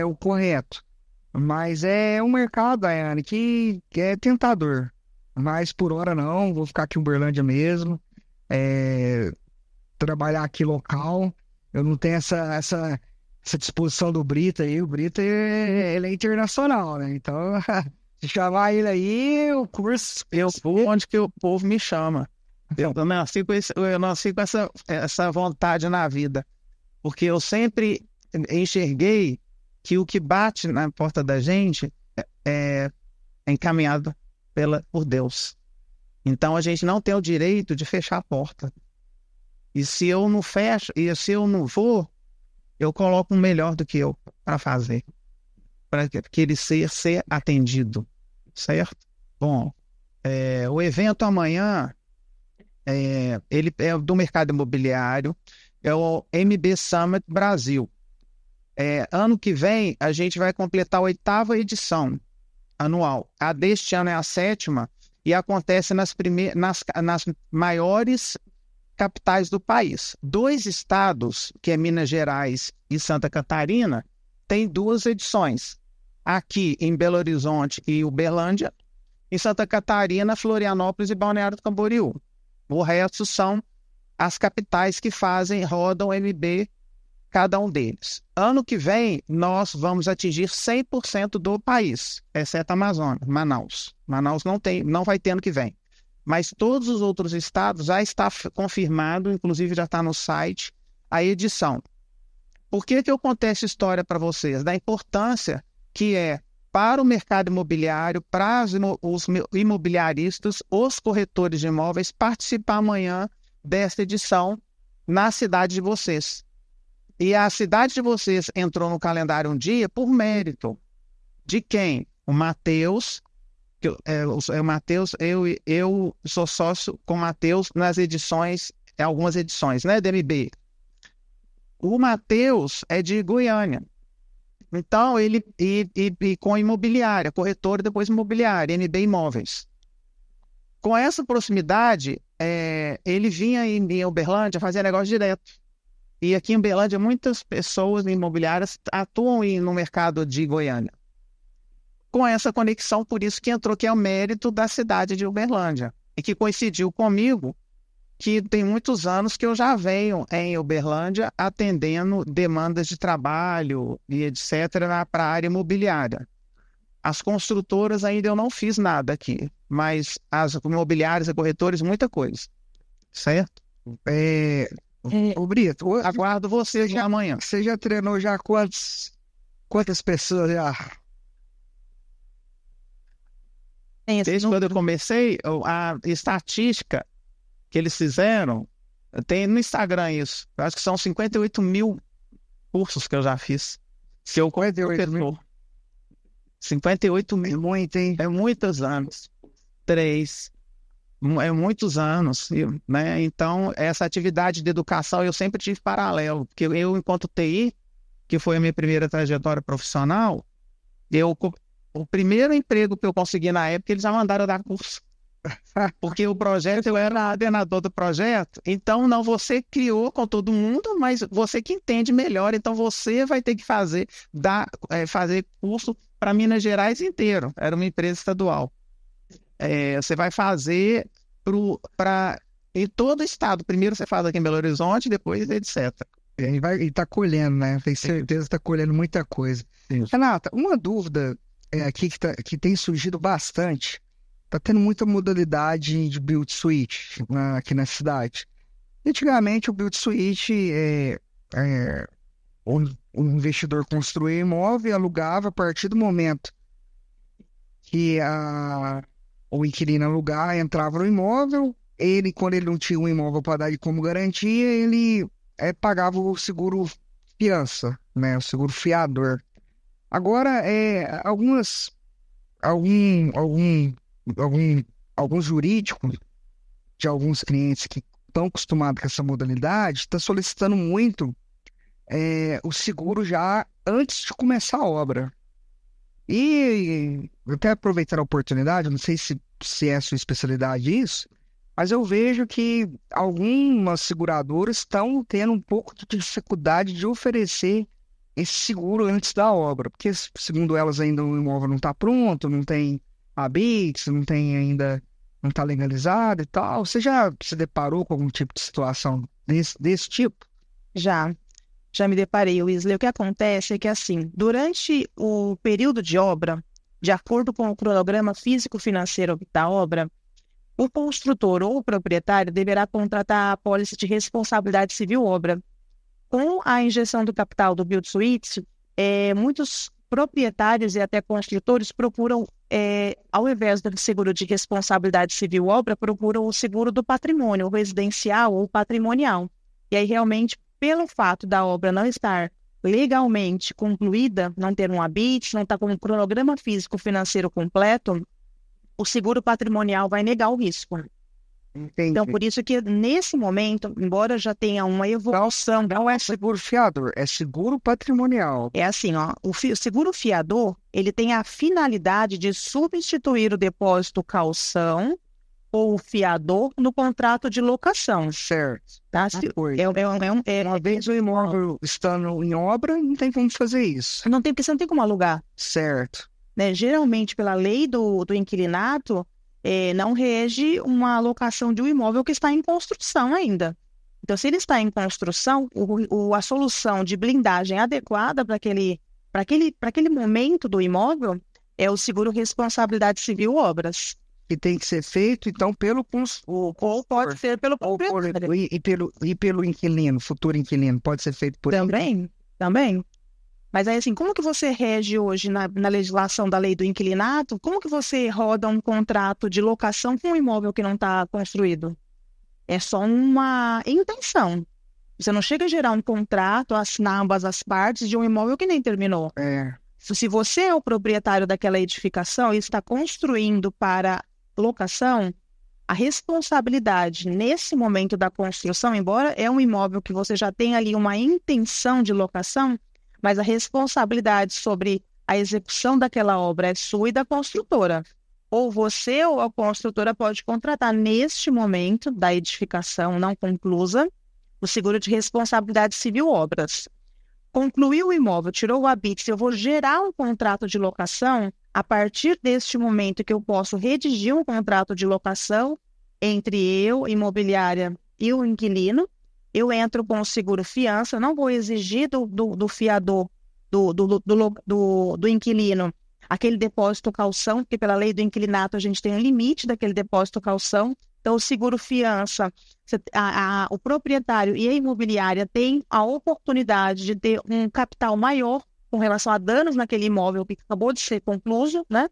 o correto. Mas é um mercado, Daiane, que é tentador. Mas por hora não, vou ficar aqui em Uberlândia mesmo, trabalhar aqui local. Eu não tenho essa disposição do Brito aí. O Brito ele é internacional, né? Então, se chamar ele aí, o curso... Eu vou onde que o povo me chama. Eu nasci com essa vontade na vida, porque eu sempre enxerguei que o que bate na porta da gente é encaminhado por Deus. Então a gente não tem o direito de fechar a porta. E se eu não fecho, e se eu não vou, eu coloco um melhor do que eu para fazer, para que ele ser atendido, certo? Bom, o evento amanhã ele é do mercado imobiliário. é o MB Summit Brasil. Ano que vem, a gente vai completar a 8ª edição anual. A deste ano é a 7ª e acontece nas maiores capitais do país. 2 estados, que é Minas Gerais e Santa Catarina, têm 2 edições. Aqui em Belo Horizonte e Uberlândia, em Santa Catarina, Florianópolis e Balneário Camboriú. O resto são as capitais que rodam MB, cada um deles. Ano que vem, nós vamos atingir 100% do país, exceto a Amazônia, Manaus. Manaus não vai ter ano que vem. Mas todos os outros estados já está confirmado, inclusive já está no site, a edição. Por que eu contei essa história para vocês? Da importância que é para o mercado imobiliário, para os imobiliaristas, os corretores de imóveis, participar amanhã desta edição na cidade de vocês. E a cidade de vocês entrou no calendário um dia por mérito de quem? O Matheus, eu sou sócio com o Matheus nas edições, algumas edições, né, DMB. O Matheus é de Goiânia. Então, ele com imobiliária, corretora e depois imobiliária, MB Imóveis. Com essa proximidade, ele vinha em Uberlândia fazer negócio direto. E aqui em Uberlândia, muitas pessoas imobiliárias atuam no mercado de Goiânia. Com essa conexão, por isso que entrou, que é o mérito da cidade de Uberlândia. E que coincidiu comigo, que tem muitos anos que eu já venho em Uberlândia atendendo demandas de trabalho e etc. para a área imobiliária. As construtoras ainda eu não fiz nada aqui, mas as imobiliárias e corretores, muita coisa. Certo? Ô Brito, Aguardo você já amanhã. Você já treinou já quantas pessoas já? Desde quando eu comecei, a estatística que eles fizeram, tem no Instagram isso. Eu acho que são 58 mil cursos que eu já fiz. Se eu 58 mil. 58 mil. É muito, hein? É muitos anos. 3. É muitos anos, né? Então, essa atividade de educação eu sempre tive paralelo. Porque eu, enquanto TI, que foi a minha primeira trajetória profissional, o primeiro emprego que eu consegui na época, eles já mandaram eu dar curso. Porque o projeto, eu era coordenador do projeto, então você criou com todo mundo, mas você que entende melhor, então você vai ter que fazer curso para Minas Gerais inteiro, era uma empresa estadual. Você vai fazer em todo o estado, primeiro você faz aqui em Belo Horizonte, depois etc. E está colhendo, né? Tenho certeza que está colhendo muita coisa. Isso. Renata, uma dúvida aqui que tem surgido bastante. Está tendo muita modalidade de build suite aqui na cidade. Antigamente, o build suite o investidor construía imóvel e alugava a partir do momento que o inquilino alugar, entrava no imóvel. Ele, quando ele não tinha um imóvel para dar como garantia, ele pagava o seguro fiança, né? O seguro fiador. Agora, alguns jurídicos de alguns clientes que estão acostumados com essa modalidade estão solicitando muito o seguro já antes de começar a obra. E eu até aproveitar a oportunidade, não sei se é a sua especialidade isso, mas eu vejo que algumas seguradoras estão tendo um pouco de dificuldade de oferecer esse seguro antes da obra, porque segundo elas ainda o imóvel não está pronto, não tem habite, não está legalizado e tal. Você já se deparou com algum tipo de situação desse tipo? Já me deparei, Wesley. O que acontece é que, assim, durante o período de obra, de acordo com o cronograma físico-financeiro da obra, o construtor ou o proprietário deverá contratar a apólice de responsabilidade civil obra. Com a injeção do capital do Build Suites, muitos proprietários e até construtores procuram, ao invés do seguro de responsabilidade civil obra, procuram o seguro do patrimônio, o residencial ou patrimonial. E aí, realmente, pelo fato da obra não estar legalmente concluída, não ter um habite, não estar com um cronograma físico-financeiro completo, o seguro patrimonial vai negar o risco. Entendi. Então, por isso que nesse momento, embora já tenha uma evolução, Não é seguro fiador, é seguro patrimonial. é assim, ó, o seguro fiador, ele tem a finalidade de substituir o depósito calção ou o fiador no contrato de locação, Certo. tá? Uma vez o imóvel estando em obra, não tem como fazer isso. Não tem, porque você não tem como alugar, Certo. né? Geralmente, pela lei do inquilinato, não rege uma alocação de um imóvel que está em construção ainda. Então, se ele está em construção, a solução de blindagem adequada para aquele momento do imóvel é o seguro responsabilidade civil obras. Que tem que ser feito, então, pelo Ou pode ser pelo proprietário. e pelo inquilino, futuro inquilino, pode ser feito por Também. Mas aí, assim, como que você rege hoje na legislação da lei do inquilinato? Como que você roda um contrato de locação com um imóvel que não está construído? É só uma intenção. Você não chega a gerar um contrato, assinar ambas as partes de um imóvel que nem terminou. Se você é o proprietário daquela edificação e está construindo para locação, a responsabilidade nesse momento da construção, embora é um imóvel que você já tem ali uma intenção de locação, mas a responsabilidade sobre a execução daquela obra é sua e da construtora. Ou você ou a construtora pode contratar neste momento da edificação não conclusa o seguro de responsabilidade civil obras. Concluiu o imóvel, tirou o habite, eu vou gerar um contrato de locação, a partir deste momento que eu posso redigir um contrato de locação entre eu, imobiliária, e o inquilino, eu entro com o seguro fiança, não vou exigir do fiador, do inquilino, aquele depósito calção, porque pela lei do inquilinato a gente tem um limite daquele depósito calção. Então, o seguro fiança, o proprietário e a imobiliária têm a oportunidade de ter um capital maior com relação a danos naquele imóvel que acabou de ser concluso, né?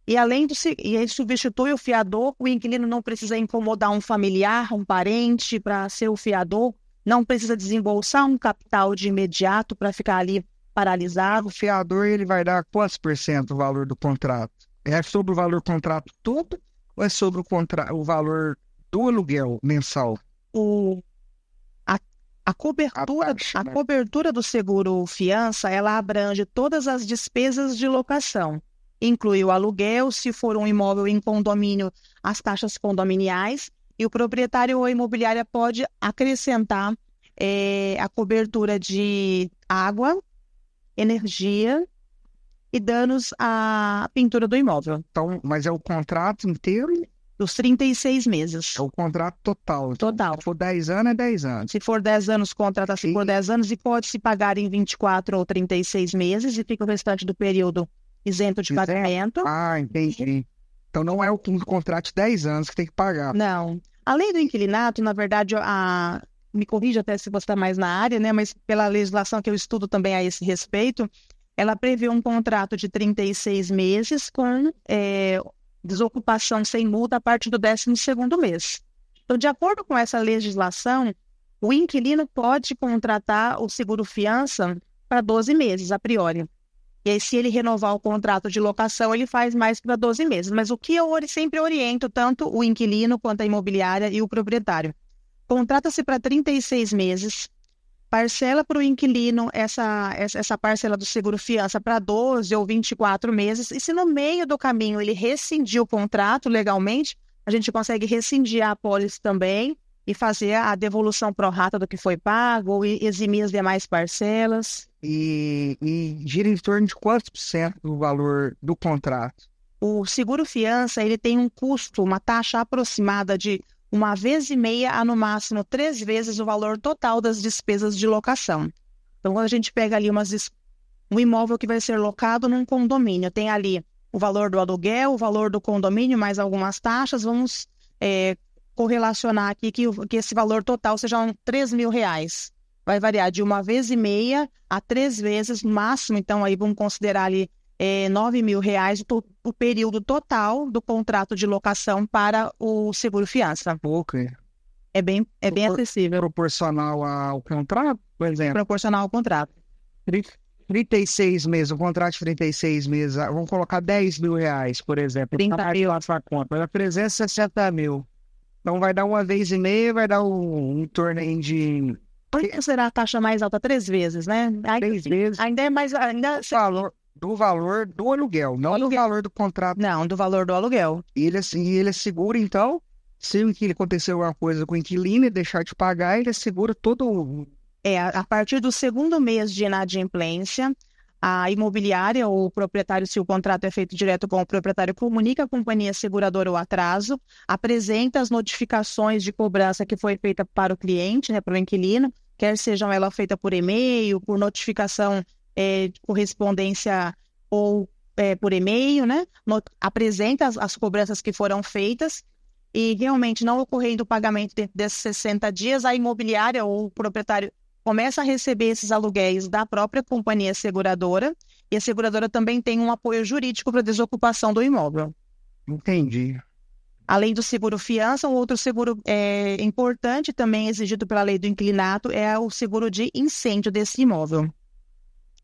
E ele substitui o fiador, o inquilino não precisa incomodar um familiar, um parente para ser o fiador, não precisa desembolsar um capital de imediato para ficar ali paralisado. O fiador, ele vai dar quantos por cento do valor do contrato? É sobre o valor do contrato todo ou é sobre o valor do aluguel mensal? A cobertura do seguro fiança, ela abrange todas as despesas de locação. Inclui o aluguel, se for um imóvel em condomínio, as taxas condominiais, e o proprietário ou a imobiliária pode acrescentar a cobertura de água, energia e danos à pintura do imóvel. Então, mas é o contrato inteiro? Dos 36 meses. É o contrato total. Total. Se for 10 anos, é 10 anos. Se for 10 anos, contrata-se por 10 anos e pode-se pagar em 24 ou 36 meses e fica o restante do período isento de pagamento. Ah, entendi. Então não é o contrato de 10 anos que tem que pagar. Não. A lei do inquilinato, na verdade, me corrija até se você está mais na área, né? Mas pela legislação que eu estudo também a esse respeito, ela prevê um contrato de 36 meses com desocupação sem multa a partir do 12º mês. Então, de acordo com essa legislação, o inquilino pode contratar o seguro fiança para 12 meses, a priori. E aí, se ele renovar o contrato de locação, ele faz mais para 12 meses. Mas o que eu sempre oriento, tanto o inquilino quanto a imobiliária e o proprietário. Contrata-se para 36 meses, parcela para o inquilino essa parcela do seguro fiança para 12 ou 24 meses, e se no meio do caminho ele rescindir o contrato legalmente, a gente consegue rescindir a apólice também e fazer a devolução pro rata do que foi pago ou eximir as demais parcelas. E gira em torno de quantos por cento do valor do contrato? O seguro fiança, ele tem um custo, uma taxa aproximada de 1,5 vezes a no máximo 3 vezes o valor total das despesas de locação. Então, quando a gente pega ali um imóvel que vai ser locado num condomínio, tem ali o valor do aluguel, o valor do condomínio, mais algumas taxas, vamos correlacionar aqui que esse valor total seja R$3.000. Vai variar de 1,5 vezes a 3 vezes no máximo, então aí vamos considerar ali R$9.000 o período total do contrato de locação para o seguro fiança. Pouco, É bem acessível. Proporcional ao contrato, por exemplo? Proporcional ao contrato. 36 meses, um contrato de 36 meses, vamos colocar R$10.000, por exemplo. 30 mil. A sua conta, era 360 mil. Então vai dar 1,5 vez, vai dar um torno aí de Por que será a taxa mais alta 3 vezes, né? 3 vezes Ainda é mais. Ainda... do valor do aluguel, não do valor do contrato. Não, do valor do aluguel. E ele assegura, então, se acontecer alguma coisa com o inquilino e deixar de pagar, ele assegura todo. A partir do segundo mês de inadimplência, a imobiliária ou o proprietário, se o contrato é feito direto com o proprietário, comunica à companhia seguradora o atraso, apresenta as notificações de cobrança que foi feita para o cliente, né, para o inquilino, quer sejam ela feita por e-mail, por notificação de correspondência ou por e-mail, né? Apresenta as cobranças que foram feitas e realmente não ocorrendo o pagamento dentro desses 60 dias, a imobiliária ou o proprietário começa a receber esses aluguéis da própria companhia seguradora e a seguradora também tem um apoio jurídico para a desocupação do imóvel. Entendi. Além do seguro fiança, um outro seguro importante também exigido pela lei do inquilinato é o seguro de incêndio desse imóvel.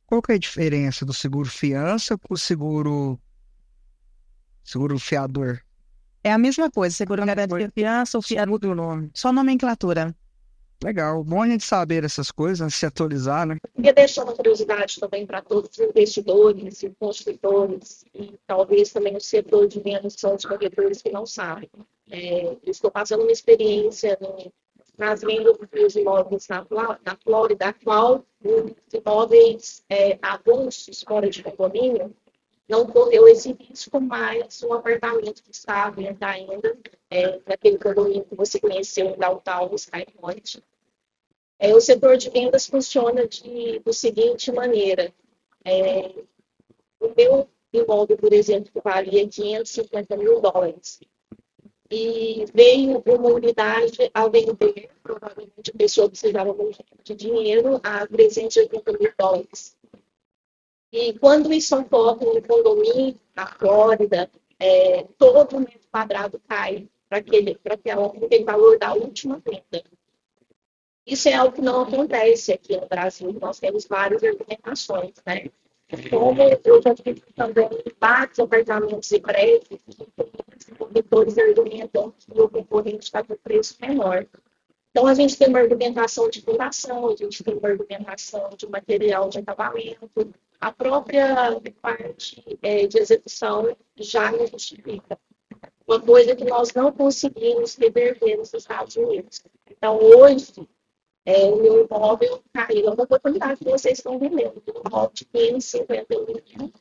Qual que é a diferença do seguro fiança com o seguro fiador? É a mesma coisa, seguro garantia de fiança ou fiador. Muda o nome. Só nomenclatura. Legal, bom a gente saber essas coisas, se atualizar, né? Queria deixar uma curiosidade também para todos os investidores e construtores, e talvez também o setor de vendas são os corretores que não sabem. Eu estou passando uma experiência nas vendas dos imóveis na Flórida, a qual os imóveis avulsos fora de condomínio não correu esse risco, mas um apartamento que está à venda ainda, naquele condomínio que você conheceu em Downtown, Skypoint. O setor de vendas funciona da seguinte maneira. O meu imóvel, por exemplo, que valia $550 mil, e veio uma unidade a vender, provavelmente a pessoa precisava muito de dinheiro, a $380 mil. E quando isso ocorre no condomínio, na Flórida, todo o metro quadrado cai para aquele valor da última venda. Isso é algo que não acontece aqui no Brasil. Nós temos várias argumentações, né? Como eu já tive também vários apartamentos e prédios, os corretores argumentam que o concorrente está com preço menor. Então, a gente tem uma argumentação de fundação, a gente tem uma argumentação de material de acabamento, a própria parte de execução já não justifica. Uma coisa que nós não conseguimos reverter nos Estados Unidos. Então, hoje, o meu imóvel caiu. É uma oportunidade que vocês estão vendendo. Um imóvel de 550 mil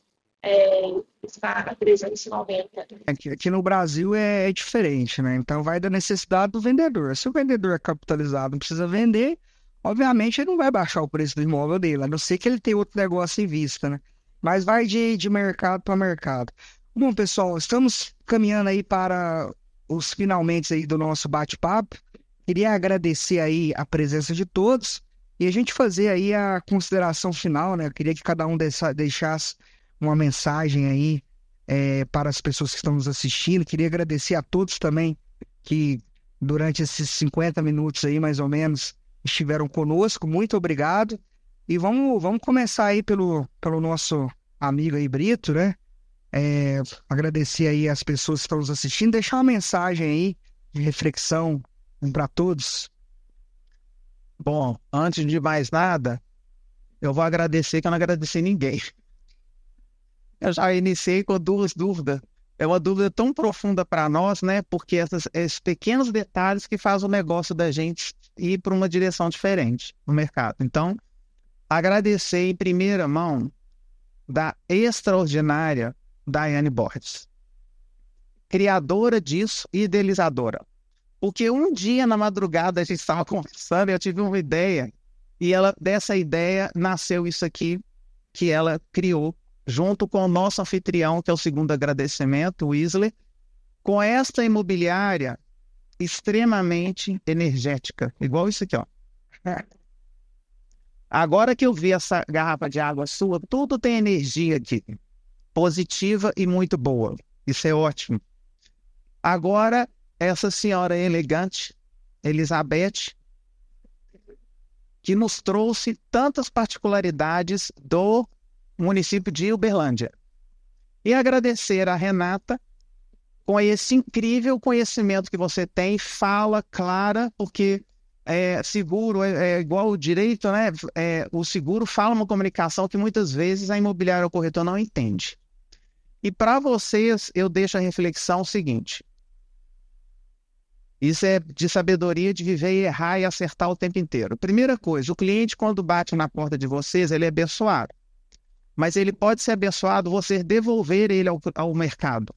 está a 390. Aqui no Brasil é diferente, né? Então vai da necessidade do vendedor. Se o vendedor é capitalizado, não precisa vender, obviamente ele não vai baixar o preço do imóvel dele, a não ser que ele tenha outro negócio em vista, né? Mas vai de mercado para mercado. Bom, pessoal, estamos caminhando aí para os finalmente aí do nosso bate-papo. Queria agradecer aí a presença de todos e a gente fazer aí a consideração final, né? Eu queria que cada um deixasse uma mensagem aí para as pessoas que estão nos assistindo. Queria agradecer a todos também que durante esses 50 minutos aí, mais ou menos, estiveram conosco. Muito obrigado. E vamos começar aí pelo nosso amigo aí, Brito, né? Agradecer aí as pessoas que estão nos assistindo, deixar uma mensagem aí de reflexão para todos. Bom, antes de mais nada, eu vou agradecer que eu não agradeci ninguém. Eu já iniciei com duas dúvidas. É uma dúvida tão profunda para nós, né? Porque esses pequenos detalhes que fazem o negócio da gente ir para uma direção diferente no mercado. Então, agradecer em primeira mão da extraordinária Daiane Borges, criadora disso e idealizadora. Porque um dia na madrugada a gente estava conversando e eu tive uma ideia e dessa ideia nasceu isso aqui que ela criou junto com o nosso anfitrião, que é o segundo agradecimento, o Wesley, com esta imobiliária extremamente energética, igual isso aqui, ó. Agora que eu vi essa garrafa de água sua, tudo tem energia aqui, positiva e muito boa. Isso é ótimo. Agora, essa senhora elegante, Elizabeth, que nos trouxe tantas particularidades do município de Uberlândia. E agradecer a Renata com esse incrível conhecimento que você tem, fala clara, porque seguro é igual o direito, né? O seguro fala uma comunicação que muitas vezes a imobiliária ou o corretor não entende. E para vocês, eu deixo a reflexão seguinte. Isso é de sabedoria de viver e errar e acertar o tempo inteiro. Primeira coisa, o cliente, quando bate na porta de vocês, ele é abençoado. Mas ele pode ser abençoado você devolver ele ao mercado.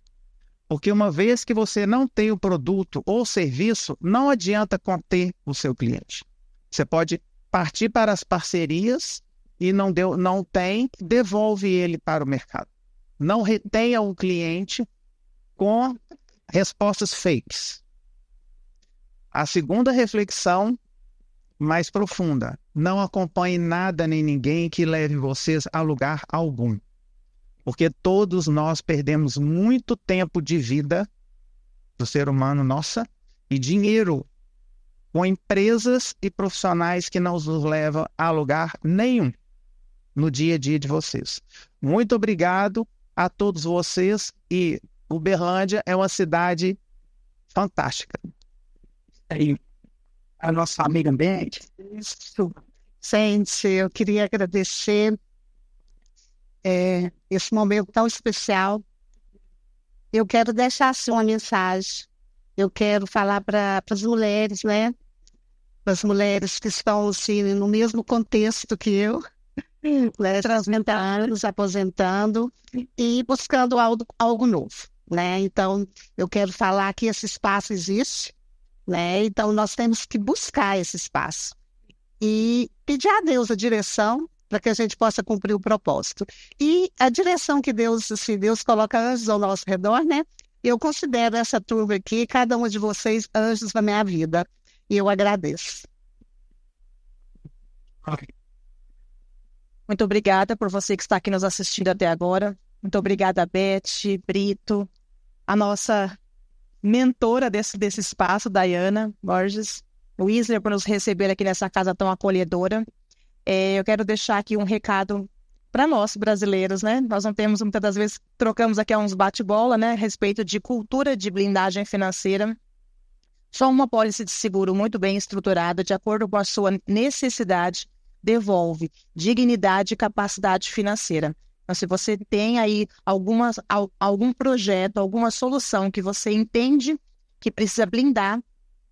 Porque uma vez que você não tem o produto ou serviço, não adianta conter o seu cliente. Você pode partir para as parcerias e não tem, devolve ele para o mercado. Não retenha o cliente com respostas fakes. A segunda reflexão, mais profunda, não acompanhe nada nem ninguém que leve vocês a lugar algum. Porque todos nós perdemos muito tempo de vida do ser humano, nossa, e dinheiro com empresas e profissionais que não nos levam a lugar nenhum no dia a dia de vocês. Muito obrigado a todos vocês, e Uberlândia é uma cidade fantástica. Aí, a nossa amiga Beth. Isso. Gente, eu queria agradecer esse momento tão especial. Eu quero deixar assim uma mensagem. Eu quero falar para as mulheres, né? Para as mulheres que estão assim, no mesmo contexto que eu, né? 30 anos, aposentando e buscando algo novo, né? Então, eu quero falar que esse espaço existe, né? Então, nós temos que buscar esse espaço e pedir a Deus a direção para que a gente possa cumprir o propósito. E a direção que Deus coloca anjos ao nosso redor, né? Eu considero essa turma aqui, cada um de vocês, anjos na minha vida. E eu agradeço. Muito obrigada por você que está aqui nos assistindo até agora. Muito obrigada, Beth, Brito, a nossa mentora desse espaço, Dayana Borges, o Isler, por nos receber aqui nessa casa tão acolhedora. Eu quero deixar aqui um recado para nós, brasileiros, né? Nós não temos, muitas das vezes, trocamos aqui uns bate-bola, né? A respeito de cultura de blindagem financeira. Só uma pólice de seguro muito bem estruturada, de acordo com a sua necessidade, devolve dignidade e capacidade financeira. Então, se você tem aí algum projeto, alguma solução que você entende que precisa blindar,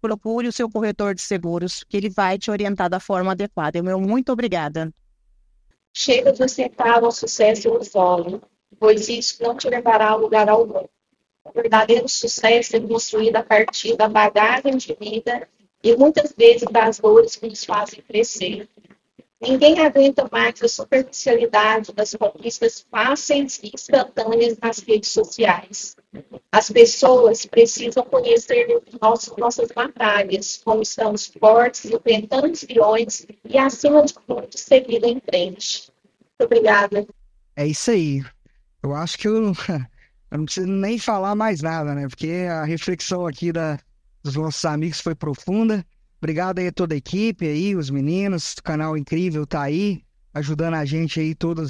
procure o seu corretor de seguros, que ele vai te orientar da forma adequada. Meu muito obrigada. Chega de aceitar o sucesso ilusório, pois isso não te levará a lugar algum. O verdadeiro sucesso é construído a partir da bagagem de vida e muitas vezes das dores que nos fazem crescer. Ninguém aguenta mais a superficialidade das conquistas fáceis e instantâneas nas redes sociais. As pessoas precisam conhecer nossas batalhas, como estamos fortes, enfrentando os vilões e, acima de tudo, seguir em frente. Muito obrigada. É isso aí. Eu acho que eu não preciso nem falar mais nada, né? Porque a reflexão aqui dos nossos amigos foi profunda. Obrigado aí a toda a equipe aí, os meninos, o canal incrível tá aí, ajudando a gente aí, todo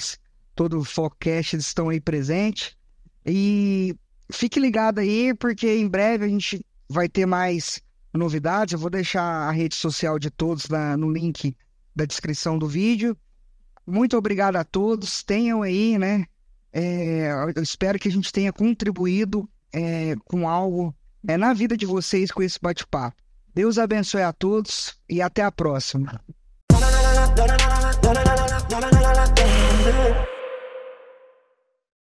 o Focast estão aí presentes. E fique ligado aí, porque em breve a gente vai ter mais novidades. Eu vou deixar a rede social de todos no link da descrição do vídeo. Muito obrigado a todos, tenham aí, né? Eu espero que a gente tenha contribuído com algo na vida de vocês com esse bate-papo. Deus abençoe a todos e até a próxima.